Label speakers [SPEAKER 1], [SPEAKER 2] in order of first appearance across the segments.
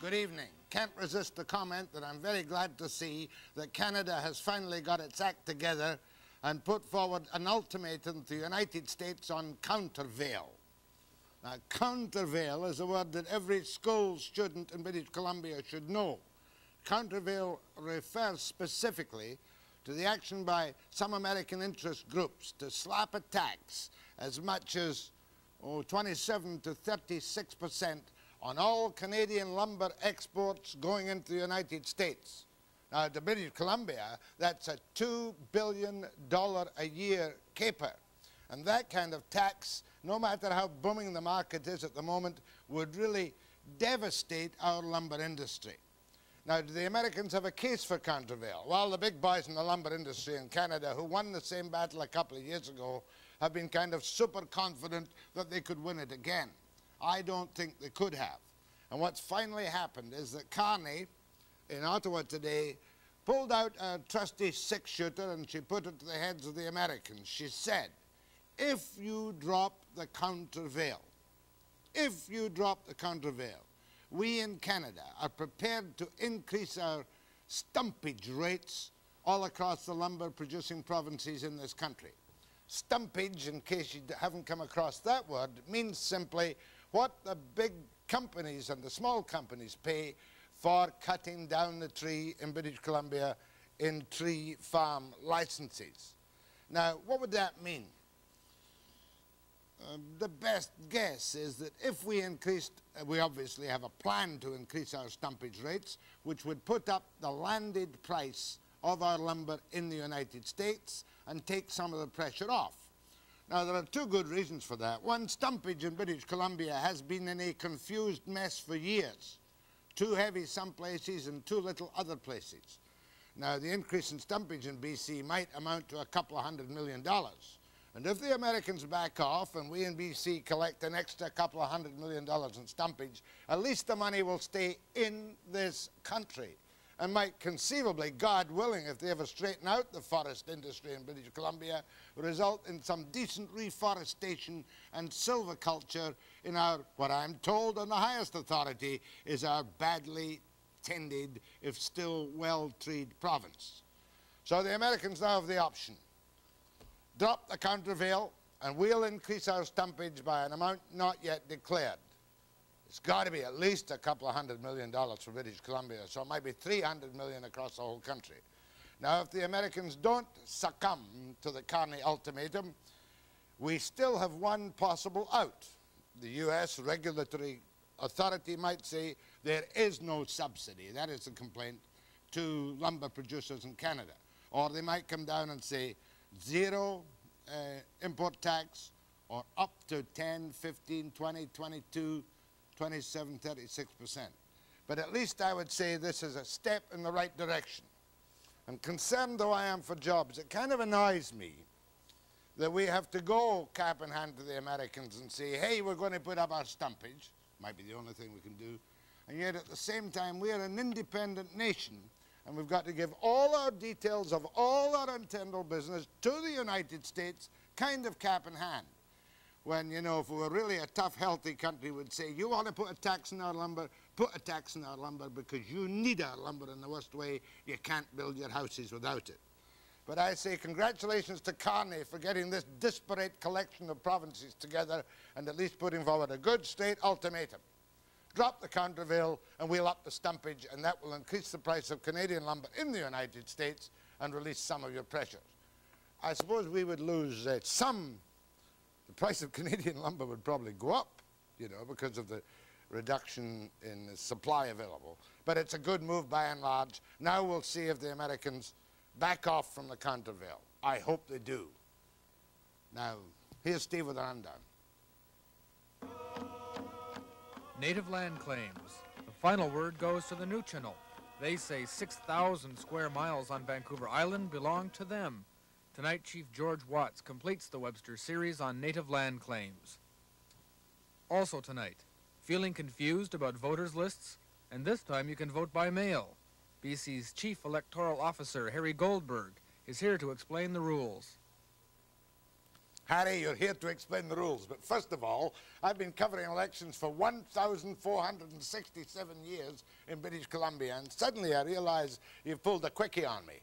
[SPEAKER 1] Good evening. Can't resist the comment that I'm very glad to see that Canada has finally got its act together and put forward an ultimatum to the United States on countervail. Now, countervail is a word that every school student in British Columbia should know. Countervail refers specifically to the action by some American interest groups to slap a tax as much as 27 to 36% on all Canadian lumber exports going into the United States. Now, to British Columbia, that's a $2 billion a year caper. And that kind of tax, no matter how booming the market is at the moment, would really devastate our lumber industry. Now, do the Americans have a case for countervail? Well, the big boys in the lumber industry in Canada, who won the same battle a couple of years ago, have been kind of super confident that they could win it again. I don't think they could have. And what's finally happened is that Carney, in Ottawa today, pulled out a trusty six-shooter and she put it to the heads of the Americans. She said, if you drop the countervail, we in Canada are prepared to increase our stumpage rates all across the lumber-producing provinces in this country. Stumpage, in case you haven't come across that word, means simply what the big companies and the small companies pay for cutting down the tree in British Columbia in tree farm licenses. Now, what would that mean? The best guess is that if we increased, we obviously have a plan to increase our stumpage rates, which would put up the landed price of our lumber in the United States and take some of the pressure off. Now, there are two good reasons for that. One, stumpage in British Columbia has been in a confused mess for years. Too heavy some places and too little other places. Now, the increase in stumpage in BC might amount to a couple of $100 million. And if the Americans back off and we in BC collect an extra couple of $100 million in stumpage, at least the money will stay in this country and might conceivably, God willing, if they ever straighten out the forest industry in British Columbia, result in some decent reforestation and silviculture in our, what I'm told on the highest authority, is our badly tended, if still well-treed province. So the Americans now have the option. Drop the countervail and we'll increase our stumpage by an amount not yet declared. It's got to be at least a couple of $100 million for British Columbia, so it might be $300 million across the whole country. Now, if the Americans don't succumb to the Carney ultimatum, we still have one possible out. The U.S. regulatory authority might say there is no subsidy, that is the complaint, to lumber producers in Canada. Or they might come down and say zero import tax, or up to 10, 15, 20, 22, 27, 36%. But at least I would say this is a step in the right direction. And concerned though I am for jobs, it kind of annoys me that we have to go cap in hand to the Americans and say, hey, we're going to put up our stumpage, might be the only thing we can do, and yet at the same time we're an independent nation and we've got to give all our details of all our internal business to the United States kind of cap in hand. When, you know, if we were really a tough, healthy country, we'd say, you want to put a tax on our lumber, put a tax on our lumber because you need our lumber in the worst way. You can't build your houses without it. But I say congratulations to Carney for getting this disparate collection of provinces together and at least putting forward a good, straight ultimatum. Drop the countervail and we'll up the stumpage, and that will increase the price of Canadian lumber in the United States and release some of your pressures. I suppose we would lose the price of Canadian lumber would probably go up, you know, because of the reduction in the supply available. But it's a good move by and large. Now we'll see if the Americans back off from the countervail. I hope they do. Now, here's Steve with the rundown.
[SPEAKER 2] Native land claims. The final word goes to the Nuu-Chah-Nulth. They say 6,000 square miles on Vancouver Island belong to them. Tonight, Chief George Watts completes the Webster series on native land claims. Also tonight, feeling confused about voters' lists? And this time you can vote by mail. BC's Chief Electoral Officer, Harry Goldberg, is here to explain the rules.
[SPEAKER 1] Harry, you're here to explain the rules, but first of all, I've been covering elections for 1,467 years in British Columbia, and suddenly I realize you've pulled a quickie on me.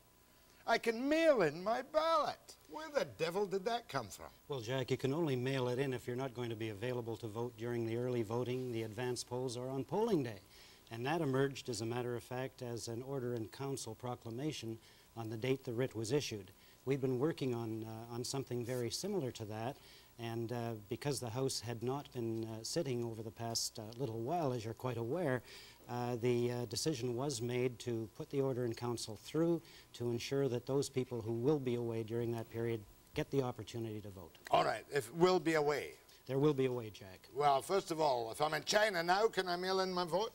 [SPEAKER 1] I can mail in my ballot. Where the devil did that come from?
[SPEAKER 3] Well, Jack, you can only mail it in if you're not going to be available to vote during the early voting, the advance polls, or on polling day. And that emerged, as a matter of fact, as an Order in Council proclamation on the date the writ was issued. We've been working on something very similar to that, and because the House had not been sitting over the past little while, as you're quite aware, the decision was made to put the Order in Council through to ensure that those people who will be away during that period get the opportunity to vote.
[SPEAKER 1] All right, if will be away.
[SPEAKER 3] There will be a way, Jack.
[SPEAKER 1] Well, first of all, if I'm in China now, can I mail in my vote?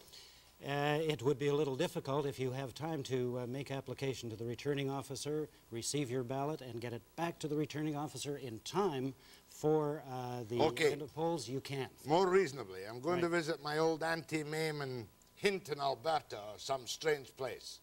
[SPEAKER 3] It would be a little difficult if you have time to make application to the returning officer, receive your ballot, and get it back to the returning officer in time for the end of polls. You can't.
[SPEAKER 1] More reasonably, I'm going to visit my old Auntie Mame in Hinton, Alberta, or some strange place.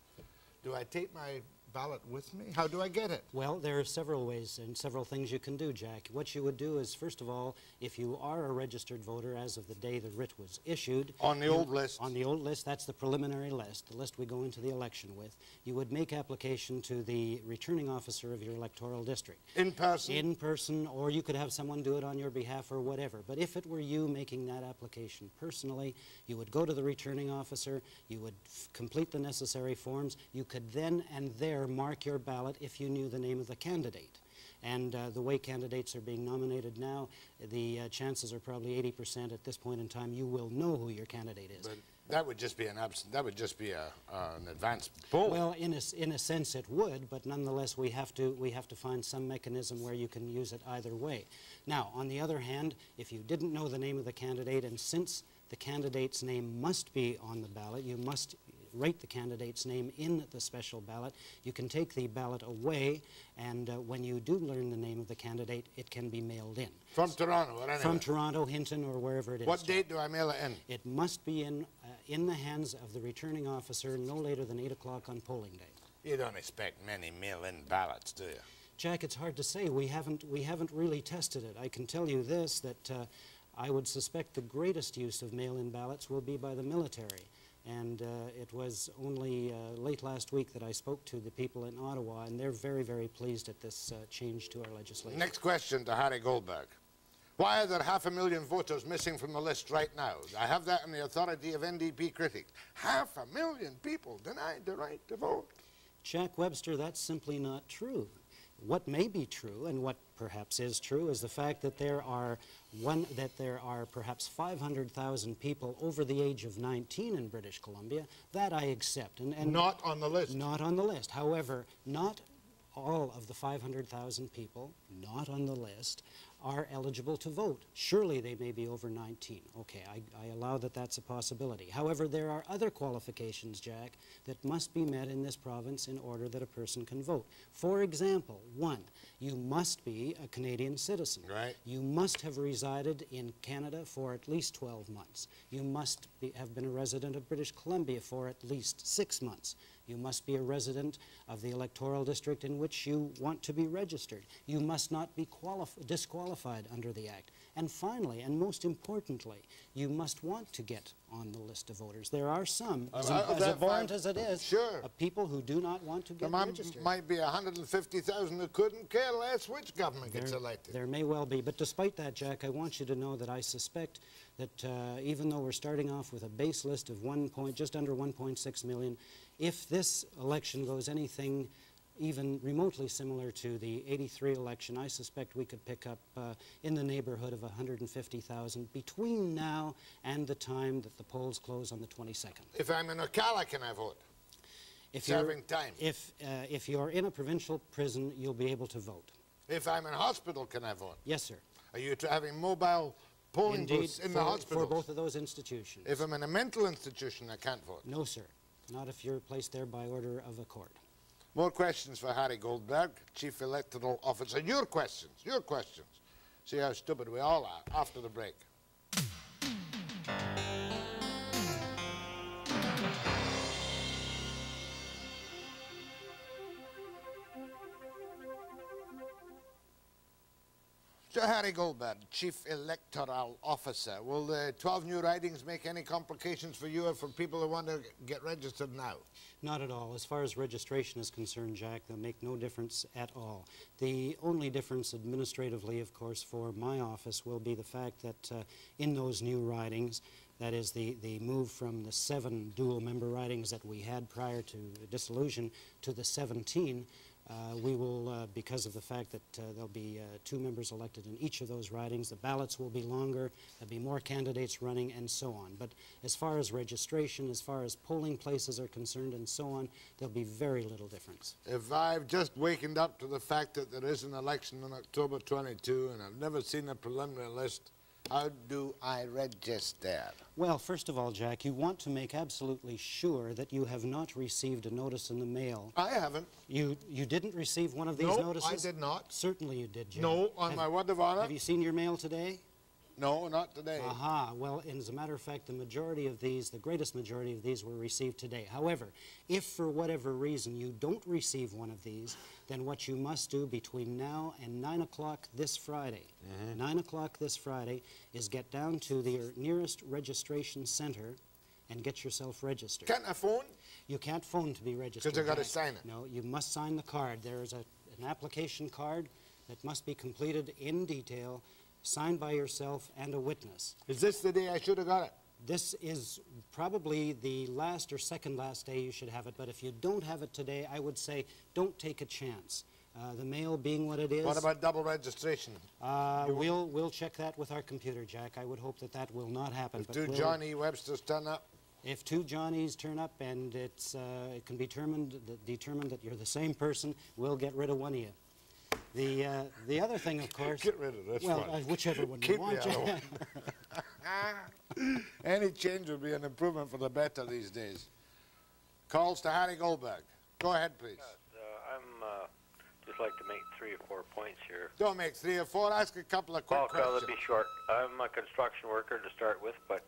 [SPEAKER 1] Do I take my ballot with me? How do I get it?
[SPEAKER 3] Well, there are several ways and several things you can do, Jack. What you would do is, first of all, if you are a registered voter as of the day the writ was issued...
[SPEAKER 1] On the old list?
[SPEAKER 3] On the old list, that's the preliminary list, the list we go into the election with. You would make application to the returning officer of your electoral district.
[SPEAKER 1] In person?
[SPEAKER 3] In person, or you could have someone do it on your behalf or whatever. But if it were you making that application personally, you would go to the returning officer, you would complete the necessary forms, you could then and there mark your ballot if you knew the name of the candidate. And the way candidates are being nominated now, the chances are probably 80% at this point in time you will know who your candidate is.
[SPEAKER 1] But that would just be an an advance poll.
[SPEAKER 3] Well, in a sense it would, but nonetheless we have to find some mechanism where you can use it either way. Now, on the other hand, if you didn't know the name of the candidate, and since the candidate's name must be on the ballot, you must write the candidate's name in the special ballot. You can take the ballot away, and when you do learn the name of the candidate, it can be mailed in.
[SPEAKER 1] From Toronto or anywhere?
[SPEAKER 3] From Toronto, Hinton, or wherever it is.
[SPEAKER 1] What date do I mail it in?
[SPEAKER 3] It must be in the hands of the returning officer no later than 8 o'clock on polling day.
[SPEAKER 1] You don't expect many mail-in ballots, do you?
[SPEAKER 3] Jack, it's hard to say. We haven't really tested it. I can tell you this, that I would suspect the greatest use of mail-in ballots will be by the military. And it was only late last week that I spoke to the people in Ottawa, and they're very, very pleased at this change to our legislation.
[SPEAKER 1] Next question to Harry Goldberg. Why are there 500,000 voters missing from the list right now? I have that on the authority of NDP critics. 500,000 people denied the right to vote.
[SPEAKER 3] Jack Webster, that's simply not true. What may be true, and what perhaps is true, is the fact that there are perhaps 500,000 people over the age of 19 in British Columbia. That I accept. And
[SPEAKER 1] not on the list?
[SPEAKER 3] Not on the list. However, not all of the 500,000 people not on the list are eligible to vote. Surely they may be over 19. Okay, I allow that that's a possibility. However, there are other qualifications, Jack, that must be met in this province in order that a person can vote. For example, one, you must be a Canadian citizen.
[SPEAKER 1] Right.
[SPEAKER 3] You must have resided in Canada for at least 12 months. You must have been a resident of British Columbia for at least 6 months. You must be a resident of the electoral district in which you want to be registered. You must not be disqualified under the Act. And finally, and most importantly, you must want to get on the list of voters. There are some, as abhorrent as it is, of people who do not want to get registered.
[SPEAKER 1] There might be 150,000 who couldn't care less which government gets elected.
[SPEAKER 3] There may well be. But despite that, Jack, I want you to know that I suspect that even though we're starting off with a base list of just under 1.6 million, if this election goes anything even remotely similar to the '83 election, I suspect we could pick up in the neighborhood of 150,000 between now and the time that the polls close on the 22nd.
[SPEAKER 1] If I'm in Ocala, can I vote? Serving time.
[SPEAKER 3] If you're in a provincial prison, you'll be able to vote.
[SPEAKER 1] If I'm in hospital, can I vote?
[SPEAKER 3] Yes, sir.
[SPEAKER 1] Are you having mobile polling booths in the hospitals?
[SPEAKER 3] For both of those institutions.
[SPEAKER 1] If I'm in a mental institution, I can't vote?
[SPEAKER 3] No, sir. Not if you're placed there by order of a court.
[SPEAKER 1] More questions for Harry Goldberg, Chief Electoral Officer. Your questions. See how stupid we all are after the break. Mr. Harry Goldberg, Chief Electoral Officer, will the 12 new ridings make any complications for you or for people who want to get registered now?
[SPEAKER 3] Not at all. As far as registration is concerned, Jack, they'll make no difference at all. The only difference administratively, of course, for my office will be the fact that in those new ridings, that is the move from the 7 dual member ridings that we had prior to dissolution to the 17, we will, because of the fact that there'll be 2 members elected in each of those ridings, the ballots will be longer, there'll be more candidates running, and so on. But as far as registration, as far as polling places are concerned, and so on, there'll be very little difference.
[SPEAKER 1] If I've just wakened up to the fact that there is an election on October 22 and I've never seen a preliminary list, how do I register?
[SPEAKER 3] Well, first of all, Jack, you want to make absolutely sure that you have not received a notice in the mail.
[SPEAKER 1] I haven't.
[SPEAKER 3] You didn't receive one of these
[SPEAKER 1] No,
[SPEAKER 3] notices?
[SPEAKER 1] I did not.
[SPEAKER 3] Certainly you did, Jack.
[SPEAKER 1] No, on my word of honor.
[SPEAKER 3] Have you seen your mail today?
[SPEAKER 1] No, not today.
[SPEAKER 3] Aha. Well, as a matter of fact, the majority of these, the greatest majority of these were received today. However, if for whatever reason you don't receive one of these, then what you must do between now and 9 o'clock this Friday, 9 o'clock this Friday, is get down to the nearest registration center and get yourself registered.
[SPEAKER 1] Can't I phone?
[SPEAKER 3] You can't phone to be registered.
[SPEAKER 1] Because I've got to
[SPEAKER 3] Jack.
[SPEAKER 1] sign it.
[SPEAKER 3] No, you must sign the card. There is an application card that must be completed in detail, signed by yourself and a witness.
[SPEAKER 1] Is this the day I should have got it?
[SPEAKER 3] This is probably the last or second last day you should have it, but if you don't have it today, I would say don't take a chance. The mail being what it is.
[SPEAKER 1] What about double registration?
[SPEAKER 3] We'll check that with our computer, Jack. I would hope that that will not happen.
[SPEAKER 1] If 2 Johnny Websters turn up?
[SPEAKER 3] If 2 Johnnies turn up and it can be determined that you're the same person, we'll get rid of one of you. The other thing, of course...
[SPEAKER 1] Get rid of this
[SPEAKER 3] well,
[SPEAKER 1] one.
[SPEAKER 3] Whichever one you
[SPEAKER 1] Keep
[SPEAKER 3] want.
[SPEAKER 1] the other one. Any change would be an improvement for the better these days. Calls to Harry Goldberg. Go ahead, please.
[SPEAKER 4] I'm just like to make 3 or 4 points here.
[SPEAKER 1] Don't make 3 or 4. Ask a couple of quick questions.
[SPEAKER 4] Well, it'll be short. I'm a construction worker to start with, but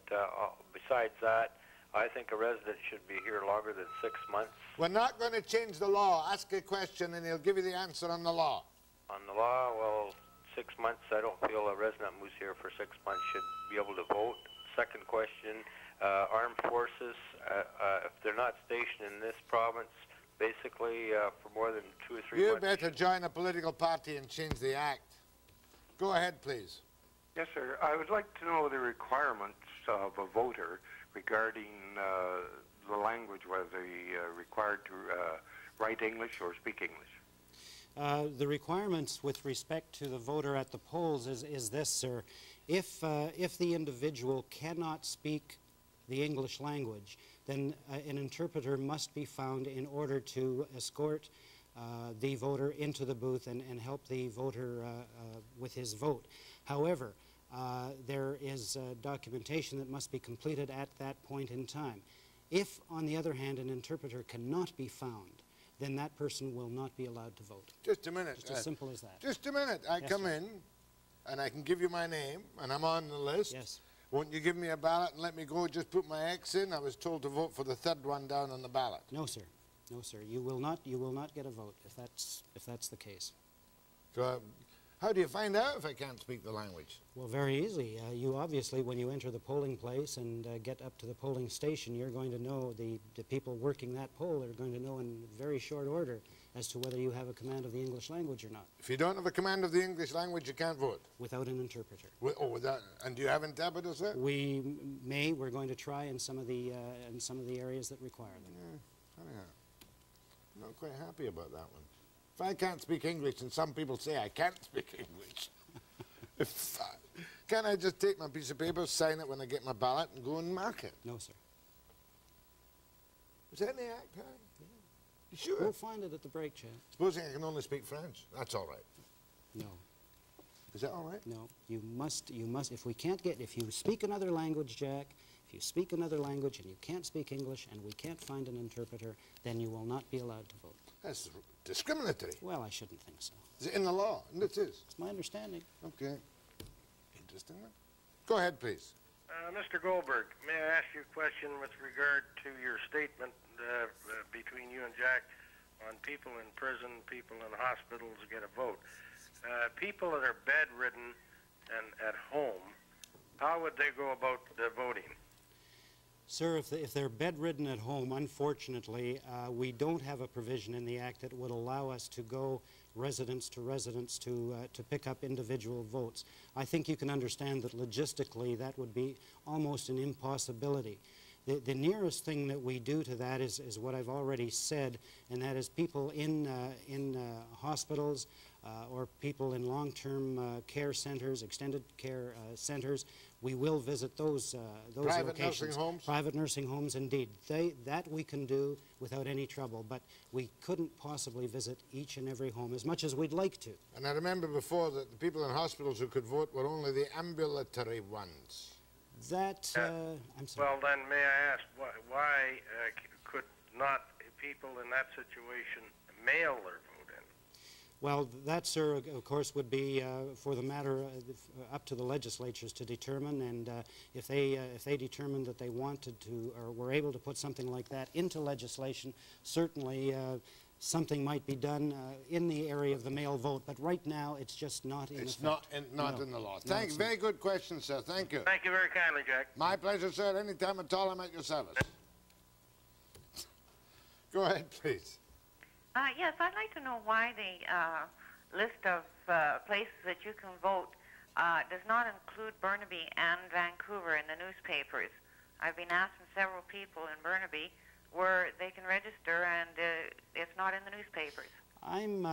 [SPEAKER 4] besides that, I think a resident should be here longer than 6 months.
[SPEAKER 1] We're not going to change the law. Ask a question and he'll give you the answer on the law.
[SPEAKER 4] On the law, well, 6 months, I don't feel a resident who's here for 6 months should be able to vote. Second question, armed forces, if they're not stationed in this province, basically for more than 2 or 3 months...
[SPEAKER 1] You better join a political party and change the act. Go ahead, please.
[SPEAKER 5] Yes, sir. I would like to know the requirements of a voter regarding the language, whether they're required to write English or speak English.
[SPEAKER 3] The requirements with respect to the voter at the polls is this, sir. If the individual cannot speak the English language, then an interpreter must be found in order to escort the voter into the booth and help the voter with his vote. However, there is documentation that must be completed at that point in time. If, on the other hand, an interpreter cannot be found, then that person will not be allowed to vote.
[SPEAKER 1] Just a minute.
[SPEAKER 3] Just as simple as that.
[SPEAKER 1] Just a minute. I come in, and I can give you my name, and I'm on the list.
[SPEAKER 3] Yes.
[SPEAKER 1] Won't you give me a ballot and let me go just put my X in? I was told to vote for the 3rd one down on the ballot.
[SPEAKER 3] No, sir. No, sir. You will not get a vote if that's the case.
[SPEAKER 1] So, how do you find out if I can't speak the language?
[SPEAKER 3] Well, very easy. You obviously, when you enter the polling place and get up to the polling station, you're going to know, the people working that poll are going to know in very short order as to whether you have a command of the English language or not.
[SPEAKER 1] If you don't have a command of the English language, you can't vote?
[SPEAKER 3] Without an interpreter.
[SPEAKER 1] And do you have interpreters there?
[SPEAKER 3] We're going to try in some of the areas that require them.
[SPEAKER 1] Yeah, I'm not quite happy about that one. If I can't speak English, and some people say I can't speak English, can't I just take my piece of paper, sign it when I get my ballot, and go and mark it?
[SPEAKER 3] No, sir.
[SPEAKER 1] Is that in the act, Harry? Yeah. You sure?
[SPEAKER 3] We'll find it at the break, Chad.
[SPEAKER 1] Supposing I can only speak French. That's all right.
[SPEAKER 3] No.
[SPEAKER 1] Is that all right?
[SPEAKER 3] No. You must, if you speak another language, Jack, if you speak another language and you can't speak English and we can't find an interpreter, then you will not be allowed to vote.
[SPEAKER 1] That's discriminatory.
[SPEAKER 3] Well, I shouldn't think so.
[SPEAKER 1] Is it in the law? And it is.
[SPEAKER 3] It's my understanding.
[SPEAKER 1] Okay. Interesting. Go ahead, please.
[SPEAKER 6] Mr. Goldberg, may I ask you a question with regard to your statement between you and Jack on people in prison, people in hospitals get a vote? people that are bedridden and at home, how would they go about voting?
[SPEAKER 3] Sir, if they're bedridden at home, unfortunately, we don't have a provision in the Act that would allow us to go residence to residence to pick up individual votes. I think you can understand that logistically that would be almost an impossibility. The nearest thing that we do to that is what I've already said, and that is people in hospitals or people in long-term care centers, extended care centers. We will visit those
[SPEAKER 1] Private
[SPEAKER 3] locations.
[SPEAKER 1] nursing homes?
[SPEAKER 3] Private nursing homes, indeed. That we can do without any trouble, but we couldn't possibly visit each and every home as much as we'd like to.
[SPEAKER 1] And I remember before that the people in hospitals who could vote were only the ambulatory ones.
[SPEAKER 3] That, I'm sorry.
[SPEAKER 6] Well, then, may I ask, why could not people in that situation mail their vote in?
[SPEAKER 3] Well, that, sir, of course, would be for the matter up to the legislatures to determine, and if they determined that they wanted to or were able to put something like that into legislation, certainly something might be done in the area of the mail vote. But right now, it's just not in effect.
[SPEAKER 1] It's not in the law. Thank you. Very good question, sir. Thank you.
[SPEAKER 6] Thank you very kindly, Jack.
[SPEAKER 1] My pleasure, sir. Anytime at all, I'm at your service. Go ahead, please.
[SPEAKER 7] Yes, I'd like to know why the list of places that you can vote does not include Burnaby and Vancouver in the newspapers. I've been asking several people in Burnaby where they can register, and it's not in the newspapers.
[SPEAKER 3] I'm,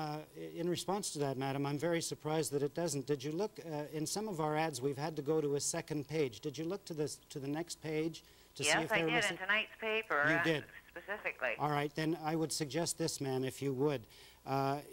[SPEAKER 3] in response to that, madam, I'm very surprised that it doesn't. Did you look, in some of our ads, we've had to go to a second page. Did you look to the next page to see if they're
[SPEAKER 7] Yes, I did, in tonight's paper.
[SPEAKER 3] You did?
[SPEAKER 7] Specifically.
[SPEAKER 3] All right, then I would suggest this, ma'am, if you would.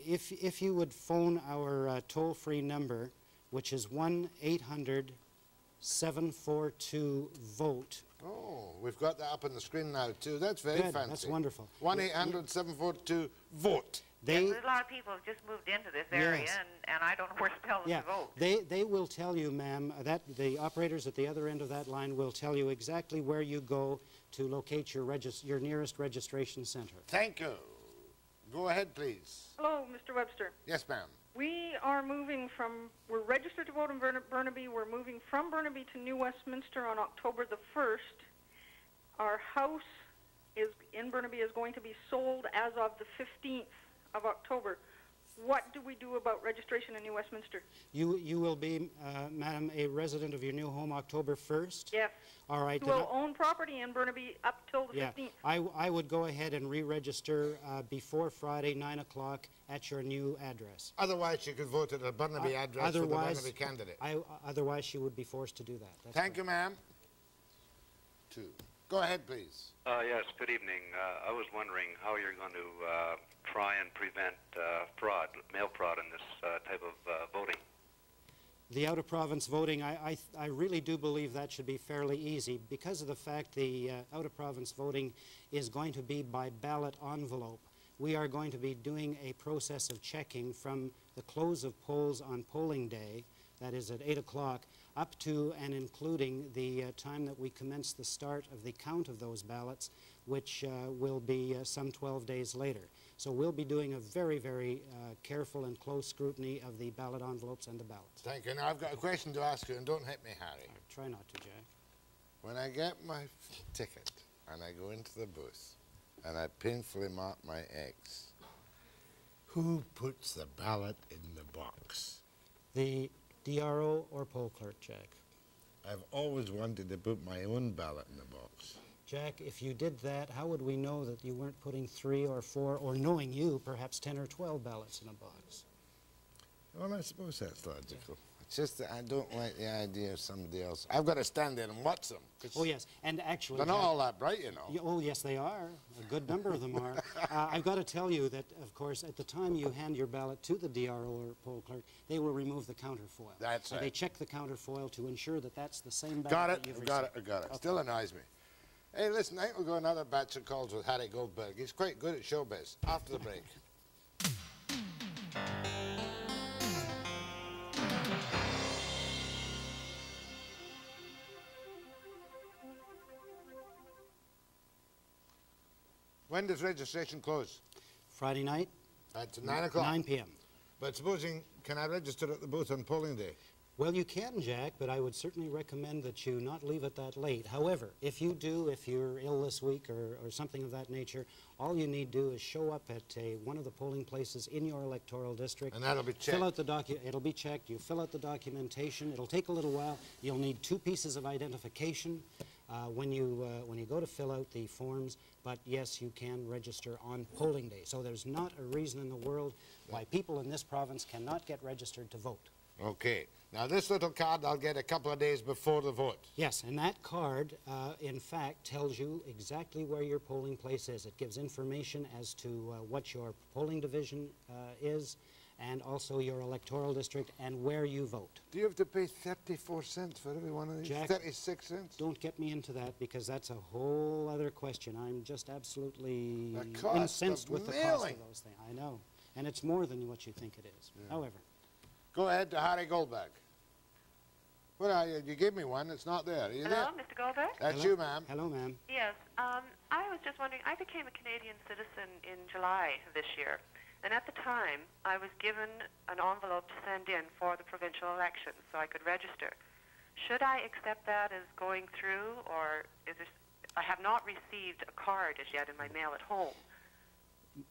[SPEAKER 3] If you would phone our toll-free number, which is 1-800-742-VOTE.
[SPEAKER 1] Oh, we've got that up on the screen now, too. That's very
[SPEAKER 3] Good,
[SPEAKER 1] fancy.
[SPEAKER 3] that's wonderful.
[SPEAKER 1] 1-800-742-VOTE.
[SPEAKER 7] Yes, there's a lot of people who've just moved into this area,
[SPEAKER 3] Yes.
[SPEAKER 7] and I don't know where to tell them to vote.
[SPEAKER 3] They will tell you, ma'am, that the operators at the other end of that line will tell you exactly where you go to locate your nearest registration center.
[SPEAKER 1] Thank you. Go ahead, please.
[SPEAKER 8] Hello, Mr. Webster.
[SPEAKER 1] Yes, ma'am.
[SPEAKER 8] We are moving we're registered to vote in Burnaby. We're moving from Burnaby to New Westminster on October the 1st. Our house in Burnaby is going to be sold as of the 15th of October. What do we do about registration in New Westminster?
[SPEAKER 3] You will be, madam, a resident of your new home October 1st?
[SPEAKER 8] Yes.
[SPEAKER 3] All right.
[SPEAKER 8] You will own property in Burnaby up till the 15th.
[SPEAKER 3] I would go ahead and re-register before Friday, 9 o'clock at your new address.
[SPEAKER 1] Otherwise, you could vote at a Burnaby address for the Burnaby candidate.
[SPEAKER 3] Otherwise, she would be forced to do that. That's
[SPEAKER 1] Thank you, ma'am. 2. Go ahead, please.
[SPEAKER 4] Yes, good evening. I was wondering how you're going to try and prevent fraud, mail fraud in this type of voting.
[SPEAKER 3] The out-of-province voting, I really do believe that should be fairly easy because of the fact the out-of-province voting is going to be by ballot envelope. We are going to be doing a process of checking from the close of polls on polling day, that is at 8 o'clock, up to and including the time that we commence the start of the count of those ballots, which will be some 12 days later. So we'll be doing a very, very careful and close scrutiny of the ballot envelopes and the ballots.
[SPEAKER 1] Thank you. Now, I've got a question to ask you, and don't hit me, Harry.
[SPEAKER 3] Try not to, Jack.
[SPEAKER 1] When I get my ticket and I go into the booth and I painfully mark my X, who puts the ballot in the box?
[SPEAKER 3] The DRO or poll clerk, Jack?
[SPEAKER 1] I've always wanted to put my own ballot in the box.
[SPEAKER 3] Jack, if you did that, how would we know that you weren't putting 3 or 4, or knowing you, perhaps 10 or 12 ballots in a box?
[SPEAKER 1] Well, I suppose that's logical. It's just that I don't like the idea of somebody else. I've got to stand there and watch them.
[SPEAKER 3] Oh, yes, and actually...
[SPEAKER 1] They're not all that bright, you know.
[SPEAKER 3] Oh, yes, they are. A good number of them are. I've got to tell you that, of course, at the time you hand your ballot to the DRO or poll clerk, they will remove the counterfoil.
[SPEAKER 1] That's right.
[SPEAKER 3] They check the counterfoil to ensure that that's the same ballot
[SPEAKER 1] Got
[SPEAKER 3] that
[SPEAKER 1] it,
[SPEAKER 3] you've
[SPEAKER 1] got
[SPEAKER 3] received.
[SPEAKER 1] it, got it.
[SPEAKER 3] Okay.
[SPEAKER 1] Still annoys me. Hey, listen, I think we'll go another batch of calls with Harry Goldberg. He's quite good at showbiz. After the break. When does registration close?
[SPEAKER 3] Friday night?
[SPEAKER 1] At 9 o'clock.
[SPEAKER 3] 9 p.m.
[SPEAKER 1] But supposing, can I register at the booth on polling day?
[SPEAKER 3] Well, you can, Jack, but I would certainly recommend that you not leave it that late. However, if you do, if you're ill this week or something of that nature, all you need to do is show up at one of the polling places in your electoral district.
[SPEAKER 1] And that'll be checked.
[SPEAKER 3] Fill out the it'll be checked. You fill out the documentation. It'll take a little while. You'll need 2 pieces of identification when you go to fill out the forms. But yes, you can register on polling day. So there's not a reason in the world why people in this province cannot get registered to vote.
[SPEAKER 1] Okay. Now, this little card I'll get a couple of days before the vote.
[SPEAKER 3] Yes, and that card, in fact, tells you exactly where your polling place is. It gives information as to what your polling division is, and also your electoral district and where you vote.
[SPEAKER 1] Do you have to pay 34 cents for every one of these?
[SPEAKER 3] Jack,
[SPEAKER 1] 36 cents?
[SPEAKER 3] Don't get me into that, because that's a whole other question. I'm just absolutely incensed with the cost of those things. I know, and it's more than what you think it is. Yeah. However.
[SPEAKER 1] Go ahead to Harry Goldberg. What are you? You gave me one. It's not there. Are you
[SPEAKER 9] Hello,
[SPEAKER 1] there?
[SPEAKER 9] Mr. Goldberg?
[SPEAKER 1] That's
[SPEAKER 3] Hello.
[SPEAKER 1] you, ma'am.
[SPEAKER 3] Hello, ma'am.
[SPEAKER 9] Yes. I was just wondering, I became a Canadian citizen in July of this year. And at the time, I was given an envelope to send in for the provincial elections so I could register. Should I accept that as going through, or is there, I have not received a card as yet in my mail at home.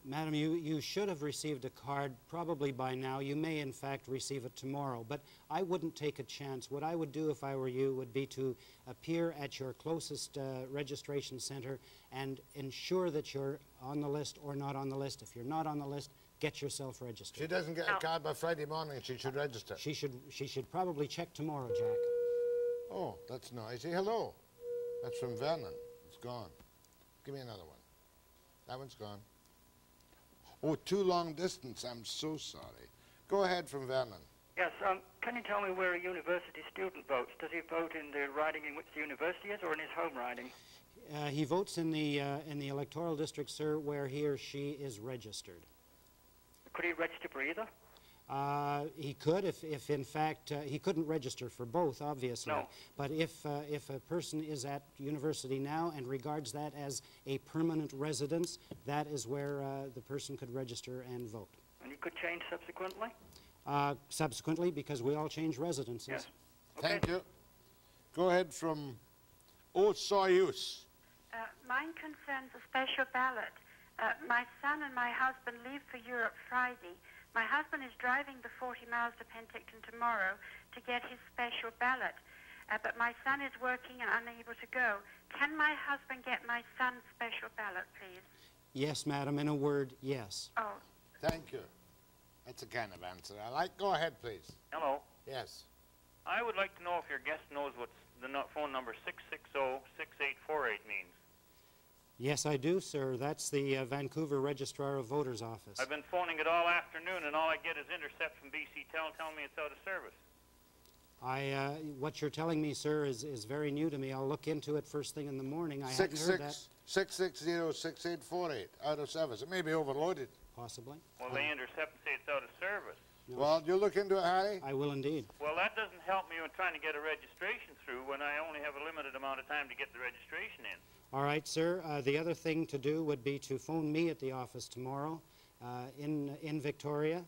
[SPEAKER 3] Madam, you should have received a card probably by now. You may, in fact, receive it tomorrow. But I wouldn't take a chance. What I would do if I were you would be to appear at your closest registration center and ensure that you're on the list or not on the list. If you're not on the list, get yourself registered.
[SPEAKER 1] She doesn't get a card by Friday morning. She should register.
[SPEAKER 3] She should probably check tomorrow, Jack.
[SPEAKER 1] Oh, that's noisy. Hello. That's from Vernon. It's gone. Give me another one. That one's gone. Oh, too long distance. I'm so sorry. Go ahead from Vernon.
[SPEAKER 10] Yes, can you tell me where a university student votes? Does he vote in the riding in which the university is, or in his home riding?
[SPEAKER 3] He votes in the electoral district, sir, where he or she is registered.
[SPEAKER 10] Could he register for either?
[SPEAKER 3] He could, if in fact, he couldn't register for both, obviously.
[SPEAKER 10] No.
[SPEAKER 3] But if a person is at university now and regards that as a permanent residence, that is where the person could register and vote.
[SPEAKER 10] And he could change subsequently?
[SPEAKER 3] Subsequently, because we all change residences.
[SPEAKER 10] Yes. Okay.
[SPEAKER 1] Thank you. Go ahead from Soyuz.
[SPEAKER 11] Mine concerns a special ballot. My son and my husband leave for Europe Friday. My husband is driving the 40 miles to Penticton tomorrow to get his special ballot. But my son is working and unable to go. Can my husband get my son's special ballot, please?
[SPEAKER 3] Yes, madam. In a word, yes.
[SPEAKER 11] Oh.
[SPEAKER 1] Thank you. That's the kind of answer I like. Go ahead, please.
[SPEAKER 12] Hello.
[SPEAKER 1] Yes.
[SPEAKER 12] I would like to know if your guest knows what the phone number 660-6848 means.
[SPEAKER 3] Yes, I do, sir. That's the Vancouver Registrar of Voters Office.
[SPEAKER 12] I've been phoning it all afternoon, and all I get is intercept from BC telling me it's out of service.
[SPEAKER 3] What you're telling me, sir, is very new to me. I'll look into it first thing in the morning. I hadn't heard that.
[SPEAKER 1] 660-6848, out of service. It may be overloaded.
[SPEAKER 3] Possibly.
[SPEAKER 12] Well, they intercept and say it's out of service.
[SPEAKER 3] No.
[SPEAKER 1] Well, you look into it, Harry?
[SPEAKER 3] I will indeed.
[SPEAKER 12] Well, that doesn't help me when trying to get a registration through when I only have a limited amount of time to get the registration in.
[SPEAKER 3] All right, sir. The other thing to do would be to phone me at the office tomorrow in Victoria,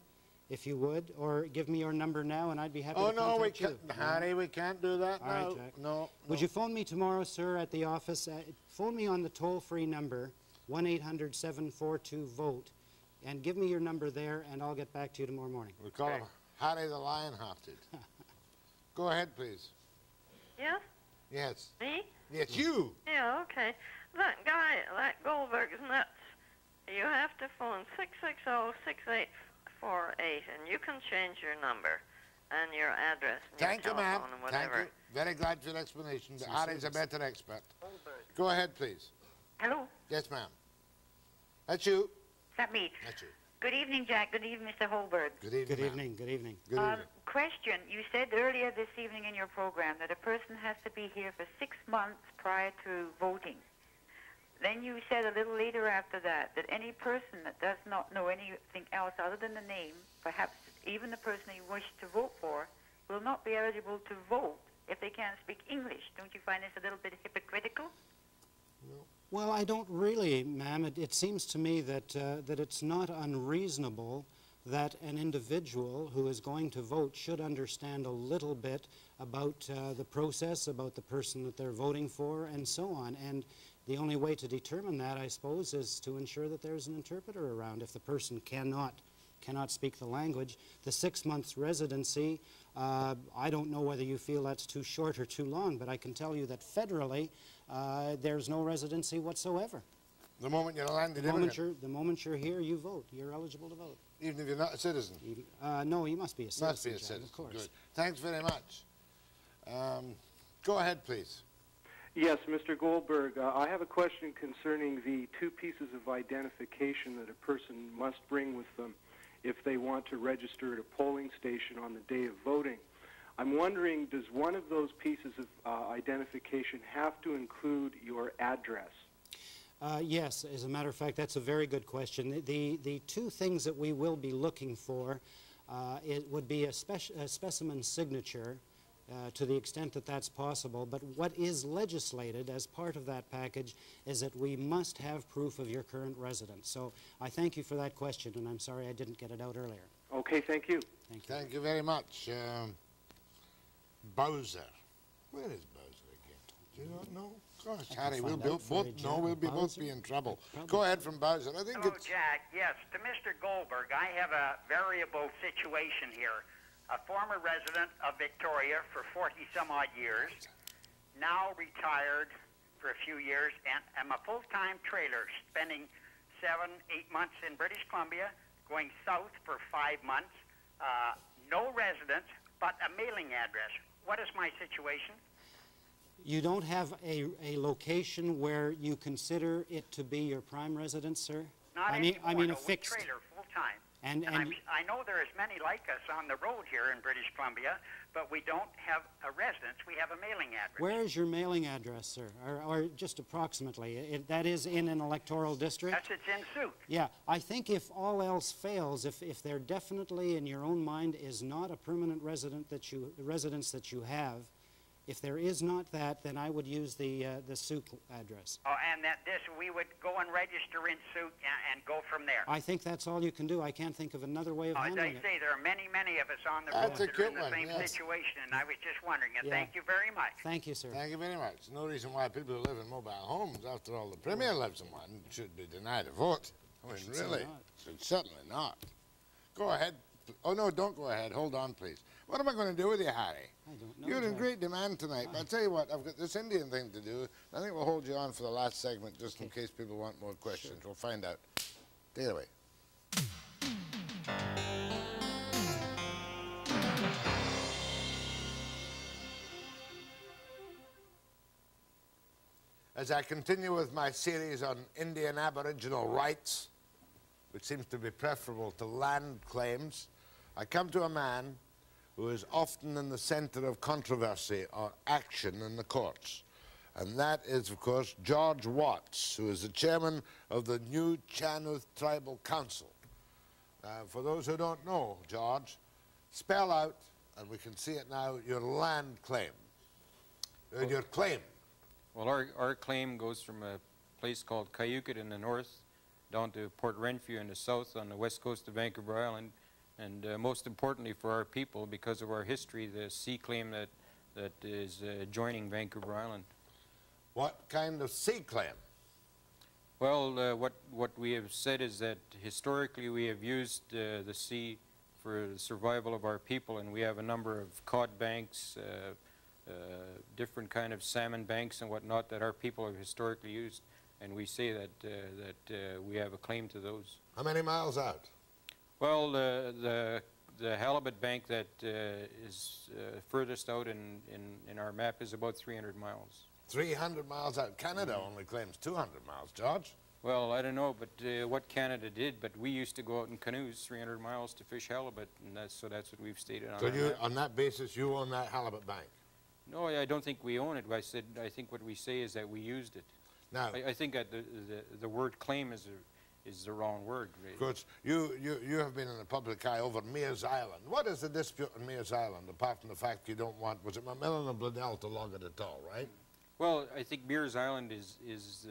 [SPEAKER 3] if you would, or give me your number now, and I'd be happy to contact you.
[SPEAKER 1] Oh, no, we can't, Harry, we can't do that
[SPEAKER 3] All
[SPEAKER 1] now.
[SPEAKER 3] right, Jack.
[SPEAKER 1] No.
[SPEAKER 3] Would you phone me tomorrow, sir, at the office? Phone me on the toll-free number, 1-800-742-VOTE, and give me your number there, and I'll get back to you tomorrow morning.
[SPEAKER 1] We call him Harry the Lion-Hearted. Go ahead, please.
[SPEAKER 13] Yes?
[SPEAKER 1] Yes.
[SPEAKER 13] Me?
[SPEAKER 1] Yes, you.
[SPEAKER 13] Yeah, okay. That guy, that Goldberg is nuts. You have to phone 660-6848, and you can change your number and your address and
[SPEAKER 1] Thank
[SPEAKER 13] your
[SPEAKER 1] you, ma'am.
[SPEAKER 13] telephone and whatever.
[SPEAKER 1] Thank you. Very glad for your explanation. Harry's a better expert. Go ahead, please.
[SPEAKER 14] Hello?
[SPEAKER 1] Yes, ma'am. That's you.
[SPEAKER 14] Is that me?
[SPEAKER 1] That's you.
[SPEAKER 14] Good evening, Jack. Good evening, Mr. Holberg.
[SPEAKER 1] Good evening,
[SPEAKER 3] Good evening. Good evening.
[SPEAKER 1] Good evening.
[SPEAKER 14] Question. You said earlier this evening in your program that a person has to be here for 6 months prior to voting. Then you said a little later after that any person that does not know anything else other than the name, perhaps even the person you wish to vote for, will not be eligible to vote if they can't speak English. Don't you find this a little bit hypocritical?
[SPEAKER 1] No.
[SPEAKER 3] Well, I don't really, ma'am. It seems to me that it's not unreasonable that an individual who is going to vote should understand a little bit about the process, about the person that they're voting for, and so on. And the only way to determine that, I suppose, is to ensure that there's an interpreter around. If the person cannot speak the language, the 6 months residency, I don't know whether you feel that's too short or too long, but I can tell you that federally, there's no residency whatsoever.
[SPEAKER 1] The moment you're a landed immigrant?
[SPEAKER 3] The moment you're here, you vote. You're eligible to vote.
[SPEAKER 1] Even if you're not a citizen?
[SPEAKER 3] No, you must be a citizen.
[SPEAKER 1] Must be a citizen,
[SPEAKER 3] of course.
[SPEAKER 1] Good. Thanks very much. Go ahead, please.
[SPEAKER 15] Yes, Mr. Goldberg, I have a question concerning the 2 pieces of identification that a person must bring with them if they want to register at a polling station on the day of voting. I'm wondering, does one of those pieces of identification have to include your address?
[SPEAKER 3] Yes, as a matter of fact, that's a very good question. The 2 things that we will be looking for, it would be a specimen signature, to the extent that that's possible, but what is legislated as part of that package is that we must have proof of your current residence. So I thank you for that question, and I'm sorry I didn't get it out earlier.
[SPEAKER 15] Okay, thank you.
[SPEAKER 1] Thank you very much. Bowser. Where is Bowser again? Do you not know? Gosh, Harry, we'll both be in trouble. Go ahead from Bowser. I think
[SPEAKER 16] Hello, Jack. Yes, to Mr. Goldberg, I have a variable situation here. A former resident of Victoria for 40-some-odd years, now retired for a few years, and am a full-time trailer, spending 7-8 months in British Columbia, going south for 5 months, no residence, but a mailing address. What is my situation?
[SPEAKER 3] You don't have a location where you consider it to be your prime residence, sir?
[SPEAKER 16] Not anymore.
[SPEAKER 3] I mean a
[SPEAKER 16] We
[SPEAKER 3] fixed
[SPEAKER 16] trailer full-time.
[SPEAKER 3] And
[SPEAKER 16] I know there is many like us on the road here in British Columbia, but we don't have a residence. We have a mailing address.
[SPEAKER 3] Where is your mailing address, sir? Or just approximately? That is in an electoral district?
[SPEAKER 16] Yes, it's in Suit.
[SPEAKER 3] Yeah, I think if all else fails, if there definitely in your own mind is not a permanent residence that you have, if there is not that, then I would use the Suit address.
[SPEAKER 16] Oh, and that we would go and register in Suit and go from there.
[SPEAKER 3] I think that's all you can do. I can't think of another way of handling it.
[SPEAKER 16] As I say, there are many, many of us on the road that are in the same situation, and I was just wondering, and thank you very much.
[SPEAKER 3] Thank you, sir.
[SPEAKER 1] Thank you very much. No reason why people who live in mobile homes, after all, the Premier lives in one, should be denied a vote. I mean, really, should certainly not. Go ahead. Oh, no, don't go ahead. Hold on, please. What am I going to do with you, Harry?
[SPEAKER 3] I don't know.
[SPEAKER 1] You're in great demand tonight, but I'll tell you what, I've got this Indian thing to do. I think we'll hold you on for the last segment just in case people want more questions. We'll find out. Take it away. As I continue with my series on Indian Aboriginal rights, which seems to be preferable to land claims, I come to a man who is often in the center of controversy or action in the courts. And that is, of course, George Watts, who is the chairman of the Nuu-Chah-Nulth Tribal Council. For those who don't know, George, spell out, and we can see it now, your land claim. Your claim.
[SPEAKER 17] Well, our claim goes from a place called Cayucot in the north down to Port Renfrew in the south on the west coast of Vancouver Island. And most importantly for our people, because of our history, the sea claim that is joining Vancouver Island.
[SPEAKER 1] What kind of sea claim?
[SPEAKER 17] Well, what we have said is that historically we have used the sea for the survival of our people, and we have a number of cod banks, different kind of salmon banks and whatnot that our people have historically used, and we say that we have a claim to those.
[SPEAKER 1] How many miles out?
[SPEAKER 17] Well, the halibut bank that is furthest out in our map is about 300 miles.
[SPEAKER 1] 300 miles out. Canada only claims 200 miles, George.
[SPEAKER 17] Well, I don't know, but what Canada did, but we used to go out in canoes 300 miles to fish halibut, and that's what we've stated on
[SPEAKER 1] so
[SPEAKER 17] our map.
[SPEAKER 1] On that basis, you own that halibut bank?
[SPEAKER 17] No, I don't think we own it. I think what we say is that we used it.
[SPEAKER 1] Now,
[SPEAKER 17] I think that the word claim is the wrong word, really.
[SPEAKER 1] Of course, you have been in the public eye over Mears Island. What is the dispute on Mears Island, apart from the fact you don't want, was it Macmillan and Bladel to log it at all, right?
[SPEAKER 17] Well, I think Mears Island is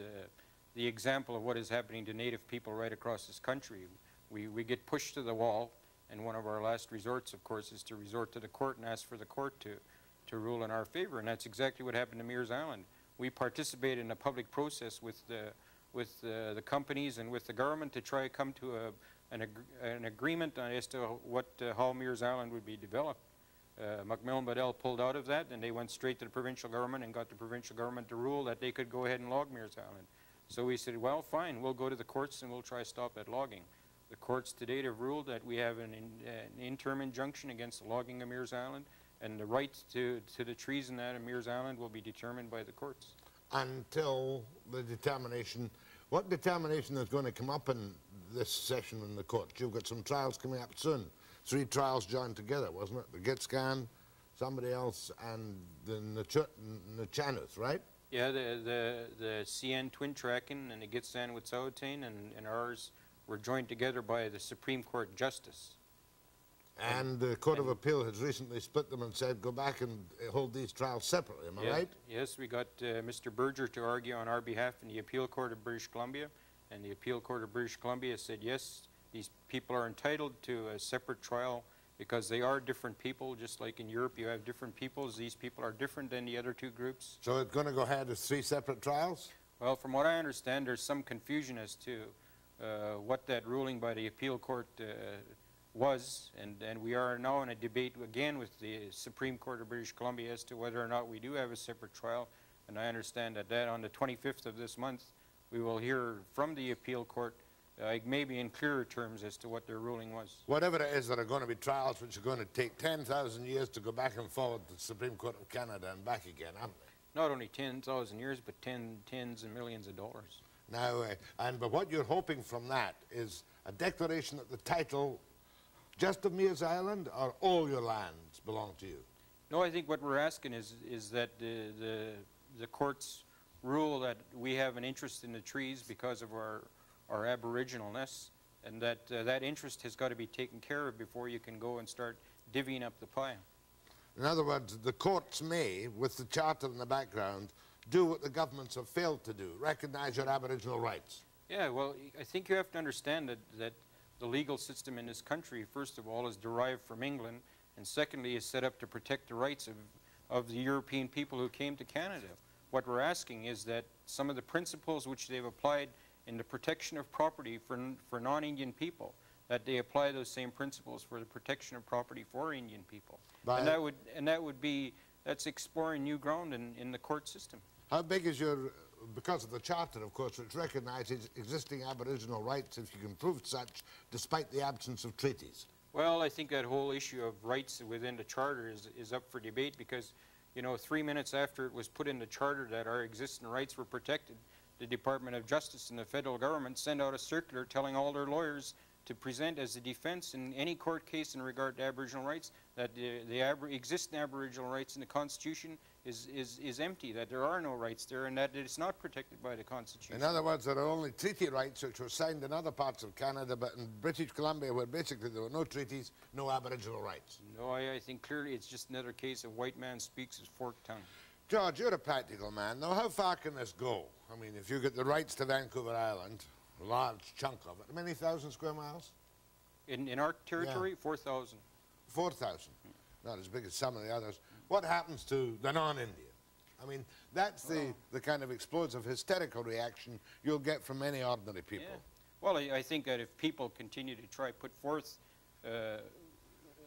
[SPEAKER 17] the example of what is happening to Native people right across this country. We get pushed to the wall, And one of our last resorts, of course, is to resort to the court and ask for the court to rule in our favor. And that's exactly what happened to Mears Island. We participated in a public process with the companies and with the government to try to come to an agreement as to how Mears Island would be developed. Macmillan Bedell pulled out of that, and they went straight to the provincial government and got the provincial government to rule that they could go ahead and log Mears Island. So we said, well, fine, we'll go to the courts and we'll try to stop that logging. The courts to date have ruled that we have an interim injunction against the logging of Mears Island, and the right to the trees in that of Mears Island will be determined by the courts.
[SPEAKER 1] Until the determination, what determination is going to come up in this session in the courts? You've got some trials coming up soon. 3 trials joined together, wasn't it? The Gitscan, somebody else, and the Nuu-Chah-Nulth, right?
[SPEAKER 17] Yeah, the CN twin tracking and the Gitscan with Sautain and ours were joined together by the Supreme Court Justice.
[SPEAKER 1] And the Court of Appeal has recently split them and said, go back and hold these trials separately, am I right?
[SPEAKER 17] Yes, we got Mr. Berger to argue on our behalf in the Appeal Court of British Columbia, and the Appeal Court of British Columbia said, yes, these people are entitled to a separate trial because they are different people, just like in Europe you have different peoples. These people are different than the other 2 groups.
[SPEAKER 1] So it's going to go ahead as 3 separate trials?
[SPEAKER 17] Well, from what I understand, there's some confusion as to what that ruling by the Appeal Court was, and we are now in a debate again with the Supreme Court of British Columbia as to whether or not we do have a separate trial. And I understand that on the 25th of this month, we will hear from the Appeal Court maybe in clearer terms as to what their ruling was.
[SPEAKER 1] Whatever it is, there are going to be trials which are going to take 10,000 years to go back and forward to the Supreme Court of Canada and back again, aren't they?
[SPEAKER 17] Not only 10,000 years, but tens and millions of dollars.
[SPEAKER 1] Now, but what you're hoping from that is a declaration that the title just of Mears Island or all your lands belong to you?
[SPEAKER 17] No, I think what we're asking is that the courts rule that we have an interest in the trees because of our aboriginalness, and that that interest has got to be taken care of before you can go and start divvying up the pie.
[SPEAKER 1] In other words, the courts may, with the charter in the background, do what the governments have failed to do, recognize your aboriginal rights.
[SPEAKER 17] Yeah, well, I think you have to understand that the legal system in this country, first of all, is derived from England, and secondly, is set up to protect the rights of the European people who came to Canada. What we're asking is that some of the principles which they've applied in the protection of property for non-Indian people, that they apply those same principles for the protection of property for Indian people. That's exploring new ground in the court system.
[SPEAKER 1] How big is your, because of the charter, of course, which recognizes existing aboriginal rights if you can prove such, despite the absence of treaties?
[SPEAKER 17] Well, I think that whole issue of rights within the charter is up for debate because, you know, 3 minutes after it was put in the charter that our existing rights were protected, the Department of Justice and the federal government sent out a circular telling all their lawyers to present as a defense in any court case in regard to Aboriginal rights that the existing Aboriginal rights in the Constitution is empty, that there are no rights there, and that it's not protected by the Constitution.
[SPEAKER 1] In other words, there are only treaty rights which were signed in other parts of Canada, but in British Columbia, where basically there were no treaties, no Aboriginal rights.
[SPEAKER 17] No, I think clearly it's just another case of white man speaks his forked tongue.
[SPEAKER 1] George, you're a practical man. Now, how far can this go? I mean, if you get the rights to Vancouver Island, a large chunk of it, how many thousand square miles?
[SPEAKER 17] In our territory, yeah. 4,000.
[SPEAKER 1] 4,000. Not as big as some of the others. What happens to the non-Indian? I mean, that's the kind of explosive, hysterical reaction you'll get from many ordinary people.
[SPEAKER 17] Yeah. Well, I think that if people continue to try to put forth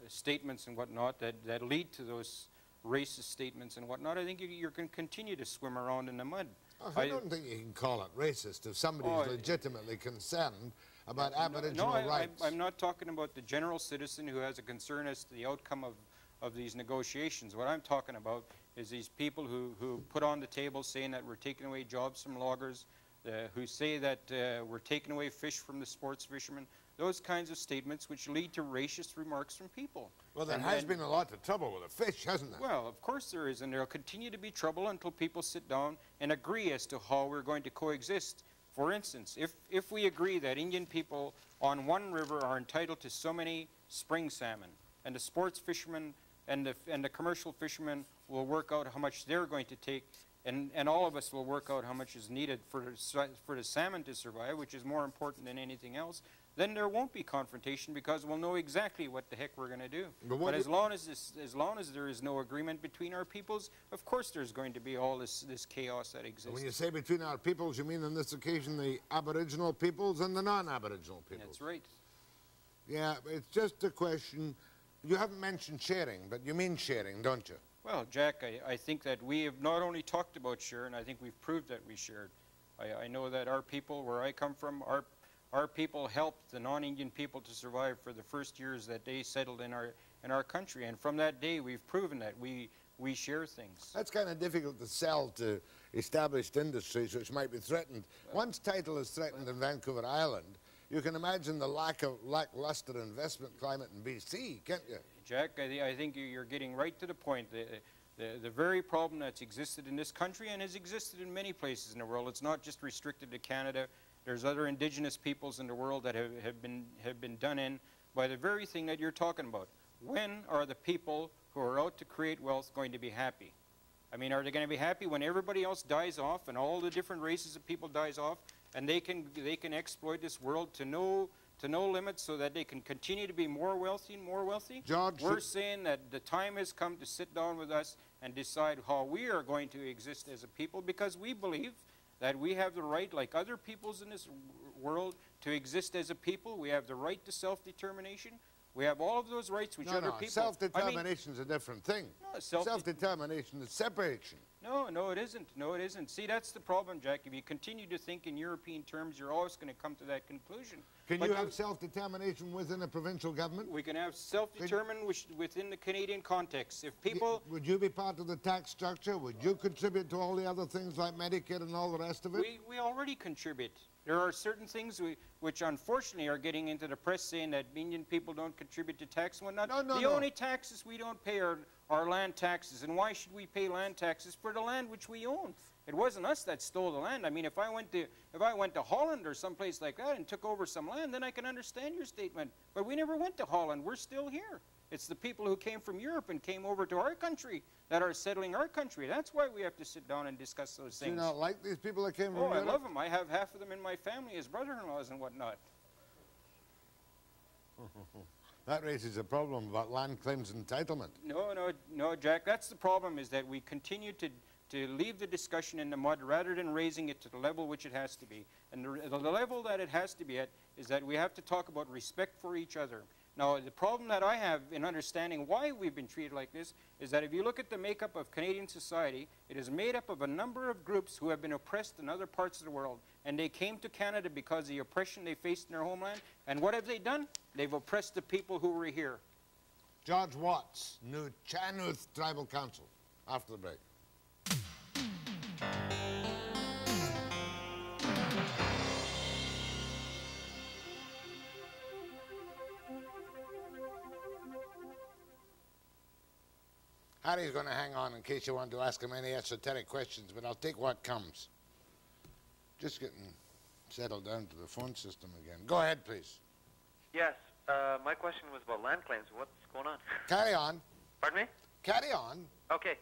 [SPEAKER 17] statements and whatnot that lead to those racist statements and whatnot, I think you're going to continue to swim around in the mud.
[SPEAKER 1] I don't think you can call it racist if somebody is legitimately concerned about Aboriginal rights.
[SPEAKER 17] I'm not talking about the general citizen who has a concern as to the outcome of these negotiations. What I'm talking about is these people who put on the table saying that we're taking away jobs from loggers, who say that we're taking away fish from the sports fishermen, those kinds of statements which lead to racist remarks from people.
[SPEAKER 1] Well, there has been a lot of trouble with the fish, hasn't there?
[SPEAKER 17] Well, of course there is, and there will continue to be trouble until people sit down and agree as to how we're going to coexist. For instance, if we agree that Indian people on one river are entitled to so many spring salmon, and the sports fishermen and the commercial fishermen will work out how much they're going to take, and all of us will work out how much is needed for the salmon to survive, which is more important than anything else, then there won't be confrontation because we'll know exactly what the heck we're going to do. But as long as there is no agreement between our peoples, of course there's going to be all this chaos that exists.
[SPEAKER 1] When you say between our peoples, you mean on this occasion the Aboriginal peoples and the non-Aboriginal peoples?
[SPEAKER 17] That's right.
[SPEAKER 1] Yeah, it's just a question. You haven't mentioned sharing, but you mean sharing, don't you?
[SPEAKER 17] Well, Jack, I think that we have not only talked about sharing, I think we've proved that we shared. I know that our people, where I come from, our people helped the non-Indian people to survive for the first years that they settled in our country, and from that day we've proven that we share things.
[SPEAKER 1] That's kind of difficult to sell to established industries which might be threatened. Once title is threatened in Vancouver Island, you can imagine the lackluster investment climate in BC, can't you?
[SPEAKER 17] Jack, I think you're getting right to the point. The very problem that's existed in this country and has existed in many places in the world, it's not just restricted to Canada. There's other indigenous peoples in the world that have been done in by the very thing that you're talking about. When are the people who are out to create wealth going to be happy? I mean, are they going to be happy when everybody else dies off and all the different races of people dies off, and they can exploit this world to no limits so that they can continue to be more wealthy and more wealthy?
[SPEAKER 1] George,
[SPEAKER 17] we're saying that the time has come to sit down with us and decide how we are going to exist as a people, because we believe that we have the right, like other peoples in this world, to exist as a people. We have the right to self-determination. We have all of those rights which other people...
[SPEAKER 1] Self-determination is a different thing.
[SPEAKER 17] No,
[SPEAKER 1] self-determination is separation.
[SPEAKER 17] No, it isn't. No, it isn't. See, that's the problem, Jack. If you continue to think in European terms, you're always going to come to that conclusion.
[SPEAKER 1] Can you have self-determination within a provincial government?
[SPEAKER 17] We can have self-determination within the Canadian context. If people...
[SPEAKER 1] Would you be part of the tax structure? Would you contribute to all the other things like Medicare and all the rest of it?
[SPEAKER 17] We already contribute. There are certain things which unfortunately are getting into the press saying that Indian people don't contribute to tax and whatnot. The only taxes we don't pay are land taxes. And why should we pay land taxes for the land which we own? It wasn't us that stole the land. I mean, if I went to Holland or someplace like that and took over some land, then I can understand your statement. But we never went to Holland. We're still here. It's the people who came from Europe and came over to our country that are settling our country. That's why we have to sit down and discuss those things.
[SPEAKER 1] Do you not like these people that came from Europe?
[SPEAKER 17] Oh, I love them. I have half of them in my family as brother-in-laws and whatnot.
[SPEAKER 1] That raises a problem about land claims entitlement.
[SPEAKER 17] No, Jack. That's the problem, is that we continue to leave the discussion in the mud rather than raising it to the level which it has to be. And the level that it has to be at is that we have to talk about respect for each other. Now, the problem that I have in understanding why we've been treated like this is that if you look at the makeup of Canadian society, it is made up of a number of groups who have been oppressed in other parts of the world. And they came to Canada because of the oppression they faced in their homeland. And what have they done? They've oppressed the people who were here.
[SPEAKER 1] George Watts, Nuu-Chah-Nulth Tribal Council. After the break. Harry's going to hang on in case you want to ask him any esoteric questions, but I'll take what comes. Just getting settled down to the phone system again. Go ahead, please.
[SPEAKER 18] Yes, my question was about land claims. What's going on?
[SPEAKER 1] Carry on.
[SPEAKER 18] Pardon me?
[SPEAKER 1] Carry on.
[SPEAKER 18] Okay.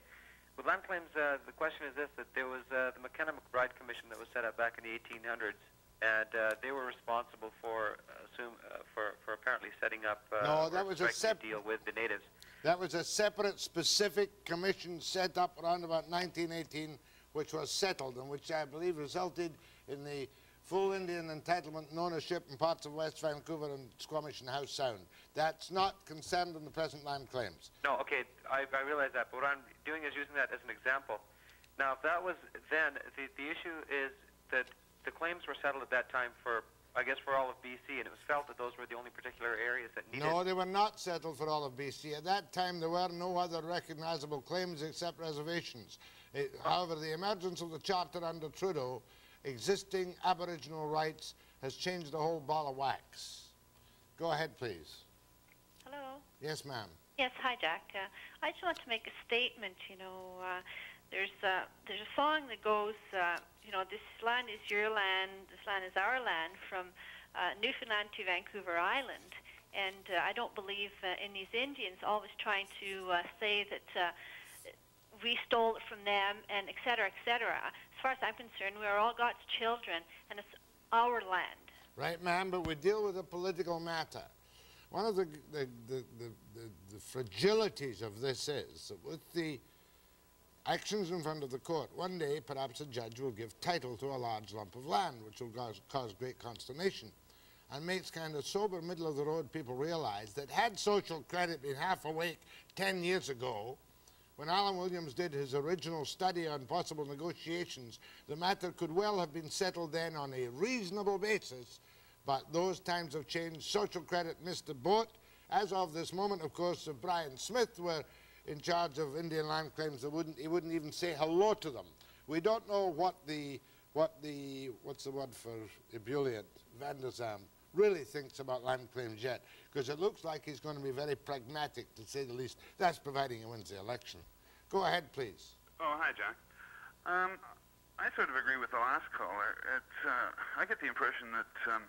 [SPEAKER 18] With land claims, the question is this, that there was the McKenna-McBride Commission that was set up back in the 1800s, and they were responsible for apparently setting up a deal with the natives.
[SPEAKER 1] That was a separate, specific commission set up around about 1918, which was settled, and which I believe resulted in the full Indian entitlement and ownership in parts of West Vancouver and Squamish and Howe Sound. That's not concerned in the present land claims.
[SPEAKER 18] No, okay, I realize that, but what I'm doing is using that as an example. Now, if that was then, the issue is that the claims were settled at that time for, I guess, for all of BC, and it was felt that those were the only particular areas that needed...
[SPEAKER 1] No, they were not settled for all of BC. At that time, there were no other recognizable claims except reservations. However, the emergence of the Charter under Trudeau, existing Aboriginal rights, has changed the whole ball of wax. Go ahead, please.
[SPEAKER 19] Hello.
[SPEAKER 1] Yes, ma'am.
[SPEAKER 19] Yes, hi, Jack. I just want to make a statement. You know, there's a song that goes, you know, this land is your land, this land is our land, from Newfoundland to Vancouver Island. And I don't believe in these Indians always trying to say that we stole it from them, and et cetera, et cetera. As far as I'm concerned, we are all God's children, and it's our land.
[SPEAKER 1] Right, ma'am, but we deal with a political matter. One of the fragilities of this is that with the actions in front of the court, one day perhaps a judge will give title to a large lump of land, which will cause great consternation, and makes kind of sober, middle-of-the-road people realize that had social credit been half awake 10 years ago, when Alan Williams did his original study on possible negotiations, the matter could well have been settled then on a reasonable basis, but those times have changed. Social credit missed the boat. As of this moment, of course, if Brian Smith were in charge of Indian land claims, he wouldn't even say hello to them. We don't know what's the word for ebullient, Van der Zalm, really thinks about land claims yet, because it looks like he's going to be very pragmatic, to say the least. That's providing he wins the election. Go ahead, please.
[SPEAKER 20] Oh, hi, Jack. I sort of agree with the last caller. I get the impression that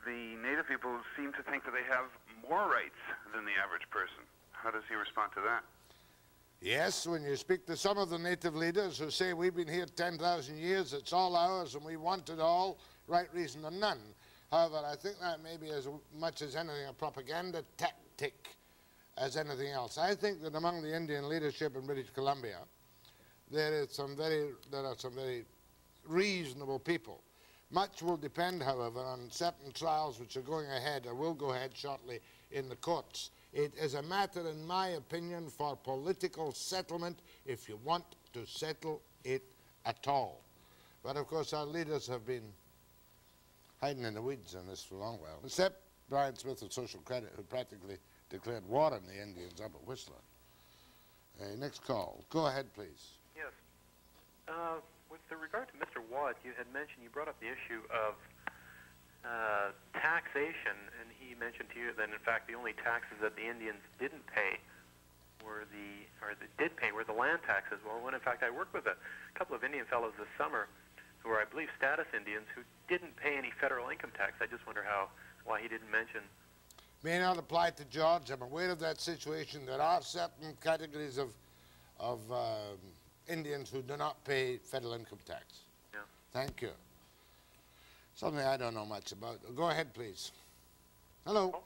[SPEAKER 20] the Native people seem to think that they have more rights than the average person. How does he respond to that?
[SPEAKER 1] Yes, when you speak to some of the Native leaders who say we've been here 10,000 years, it's all ours and we want it all, right reason or none. However, I think that may be as much as anything a propaganda tactic as anything else. I think that among the Indian leadership in British Columbia, there are some very reasonable people. Much will depend, however, on certain trials which are going ahead or will go ahead shortly in the courts. It is a matter, in my opinion, for political settlement if you want to settle it at all. But of course our leaders have been hiding in the weeds on this for a long while, except Brian Smith of Social Credit, who practically declared war on the Indians up at Whistler. Next call. Go ahead, please.
[SPEAKER 21] Yes. With regard to Mr. Watts, you had mentioned, you brought up the issue of taxation, and he mentioned to you that in fact the only taxes that the Indians didn't pay were the land taxes. Well, when in fact I worked with a couple of Indian fellows this summer who are, I believe, status Indians who didn't pay any federal income tax. I just wonder why he didn't mention.
[SPEAKER 1] May not apply to George. I'm aware of that situation. There are certain categories of Indians who do not pay federal income tax.
[SPEAKER 21] Yeah.
[SPEAKER 1] Thank you. Something I don't know much about. Go ahead, please. Hello.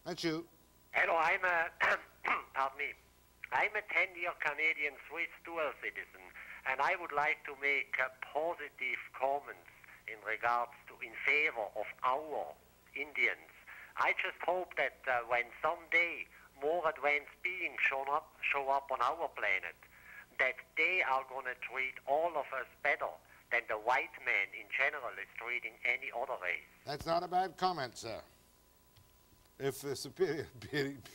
[SPEAKER 1] That's you.
[SPEAKER 22] Hello, I'm a, pardon me, I'm a 10-year Canadian Swiss dual citizen, and I would like to make positive comments in favor of our Indians. I just hope that when someday more advanced beings show up on our planet, that they are going to treat all of us better than the white man in general is treating any other race.
[SPEAKER 1] That's not a bad comment, sir. If the superior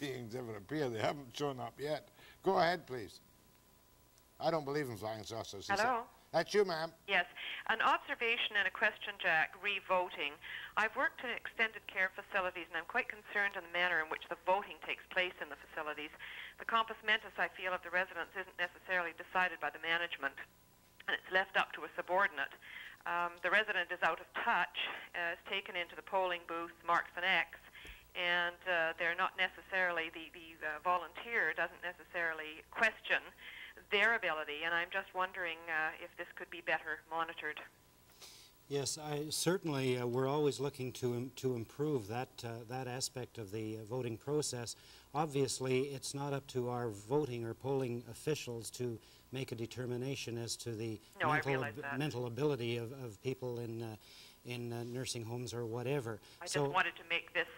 [SPEAKER 1] beings ever appear, they haven't shown up yet. Go ahead, please. I don't believe in flying saucers.
[SPEAKER 23] Hello?
[SPEAKER 1] That's you, ma'am.
[SPEAKER 23] Yes. An observation and a question, Jack, re-voting. I've worked in extended care facilities, and I'm quite concerned in the manner in which the voting takes place in the facilities. The compos mentis, I feel, of the residents isn't necessarily decided by the management, and it's left up to a subordinate. The resident is out of touch, is taken into the polling booth, marks an X, and they're not necessarily, the volunteer doesn't necessarily question their ability, and I'm just wondering if this could be better monitored.
[SPEAKER 3] Yes, certainly we're always looking to improve that aspect of the voting process. Obviously, it's not up to our voting or polling officials to make a determination as to the mental ability of people in nursing homes or whatever.
[SPEAKER 23] I just wanted to make this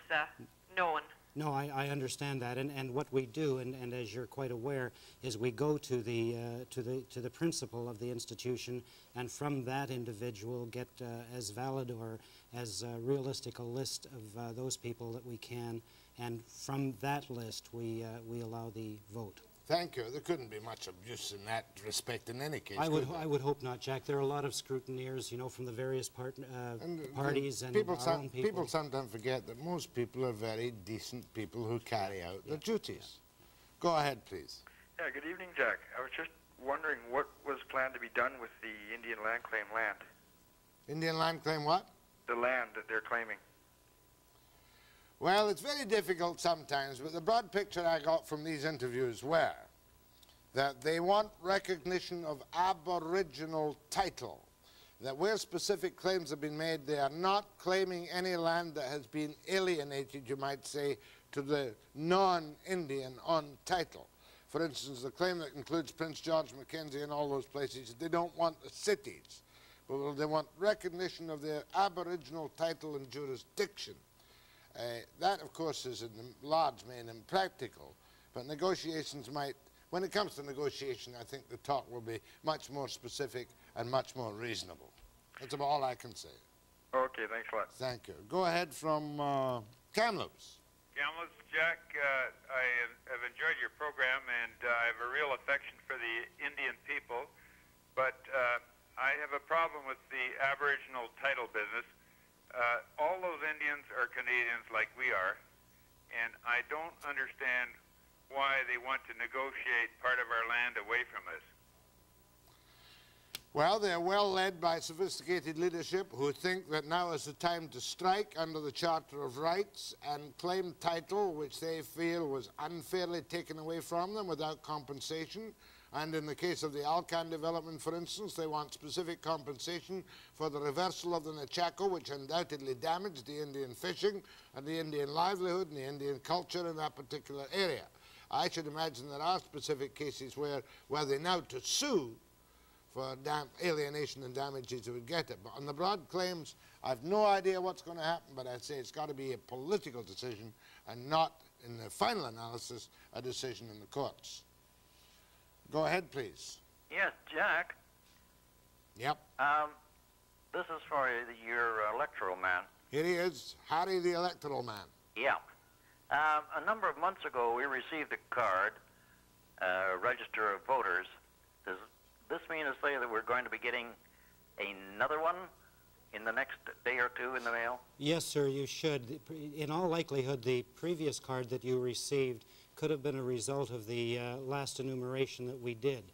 [SPEAKER 23] known.
[SPEAKER 3] No, I understand that, and what we do, and as you're quite aware, is we go to the principal of the institution, and from that individual get as valid or as realistic a list of those people that we can, and from that list we allow the vote.
[SPEAKER 1] Thank you. There couldn't be much abuse in that respect in any case.
[SPEAKER 3] I would hope not, Jack. There are a lot of scrutineers, you know, from the various parties and
[SPEAKER 1] people
[SPEAKER 3] our own people.
[SPEAKER 1] People sometimes forget that most people are very decent people who carry out their duties. Go ahead, please.
[SPEAKER 24] Yeah, good evening, Jack. I was just wondering what was planned to be done with the Indian land claim land.
[SPEAKER 1] Indian land claim what?
[SPEAKER 24] The land that they're claiming.
[SPEAKER 1] Well, it's very difficult sometimes, but the broad picture I got from these interviews were that they want recognition of Aboriginal title, that where specific claims have been made, they are not claiming any land that has been alienated, you might say, to the non-Indian on title. For instance, the claim that includes Prince George, Mackenzie, and all those places, they don't want the cities, but they want recognition of their Aboriginal title and jurisdiction. That, of course, is in large main impractical, but negotiations might, when it comes to negotiation, I think the talk will be much more specific and much more reasonable. That's about all I can say.
[SPEAKER 24] Okay, thanks a lot.
[SPEAKER 1] Thank you. Go ahead from Kamloops.
[SPEAKER 2] Kamloops, Jack, I have enjoyed your program, and I have a real affection for the Indian people, but I have a problem with the Aboriginal title business. All those Indians are Canadians like we are, and I don't understand why they want to negotiate part of our land away from us.
[SPEAKER 1] Well, they're well led by sophisticated leadership who think that now is the time to strike under the Charter of Rights and claim title which they feel was unfairly taken away from them without compensation. And in the case of the Alcan development, for instance, they want specific compensation for the reversal of the Nuu-Chah-Nulth, which undoubtedly damaged the Indian fishing and the Indian livelihood and the Indian culture in that particular area. I should imagine there are specific cases where they now to sue for alienation and damages, they would get it. But on the broad claims, I've no idea what's going to happen, but I'd say it's got to be a political decision and not, in the final analysis, a decision in the courts. Go ahead, please.
[SPEAKER 5] Yes, Jack.
[SPEAKER 1] Yep.
[SPEAKER 5] This is for your electoral man.
[SPEAKER 1] Here he is, Harry the electoral man.
[SPEAKER 5] Yeah. A number of months ago, we received a card, register of voters. Does this mean to say that we're going to be getting another one in the next day or two in the mail?
[SPEAKER 3] Yes, sir, you should. In all likelihood, the previous card that you received could have been a result of the last enumeration that we did.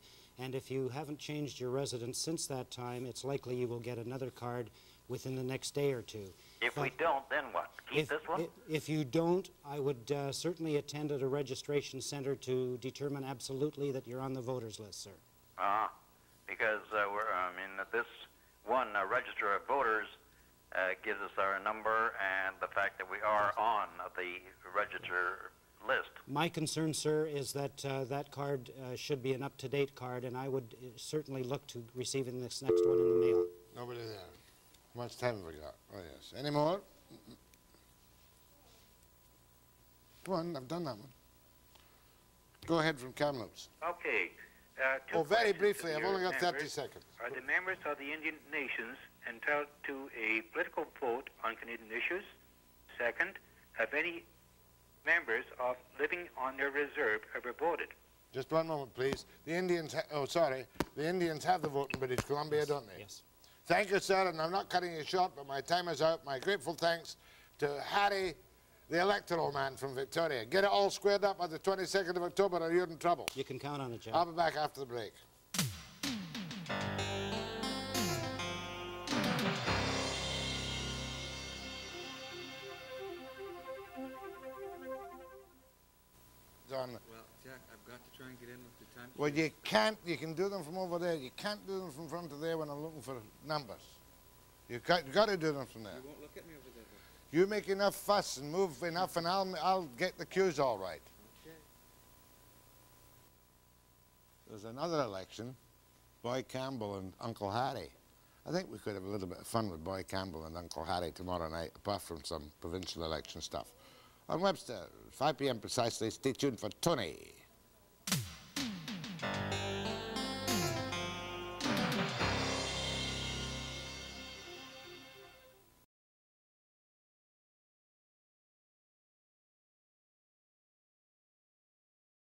[SPEAKER 3] And if you haven't changed your residence since that time, it's likely you will get another card within the next day or two.
[SPEAKER 5] If we don't, then what? Keep this one?
[SPEAKER 3] If you don't, I would certainly attend at a registration center to determine absolutely that you're on the voters list, sir.
[SPEAKER 5] Because this one register of voters gives us our number and the fact that we are on the register list.
[SPEAKER 3] My concern, sir, is that that card should be an up-to-date card, and I would certainly look to receiving this next one in the mail.
[SPEAKER 1] Nobody there. How much time have we got? Oh, yes. Any more? Go on, I've done that one. Go ahead from Kamloops.
[SPEAKER 6] Okay.
[SPEAKER 1] Very briefly, I've only got 30 seconds.
[SPEAKER 6] Are the members of the Indian nations entitled to a political vote on Canadian issues? Second, have any members of living on their reserve ever voted?
[SPEAKER 1] Just one moment, please. The Indians, the Indians have the vote in British Columbia, don't they?
[SPEAKER 3] Yes.
[SPEAKER 1] Thank you, sir, and I'm not cutting you short, but my time is out. My grateful thanks to Harry, the electoral man from Victoria. Get it all squared up by the 22nd of October or you're in trouble.
[SPEAKER 3] You can count on it, Jack.
[SPEAKER 1] I'll be back after the break. John.
[SPEAKER 7] Well, Jack, I've got to try and get in with the time.
[SPEAKER 1] Well, you can't. You can do them from over there. You can't do them from front of there when I'm looking for numbers. You've got to do them from there.
[SPEAKER 7] You won't look at me over there, though.
[SPEAKER 1] You make enough fuss and move enough, and I'll get the cues all right.
[SPEAKER 7] Okay.
[SPEAKER 1] There's another election, Boy Campbell and Uncle Harry. I think we could have a little bit of fun with Boy Campbell and Uncle Harry tomorrow night, apart from some provincial election stuff. On Webster, 5 p.m. precisely. Stay tuned for Tony.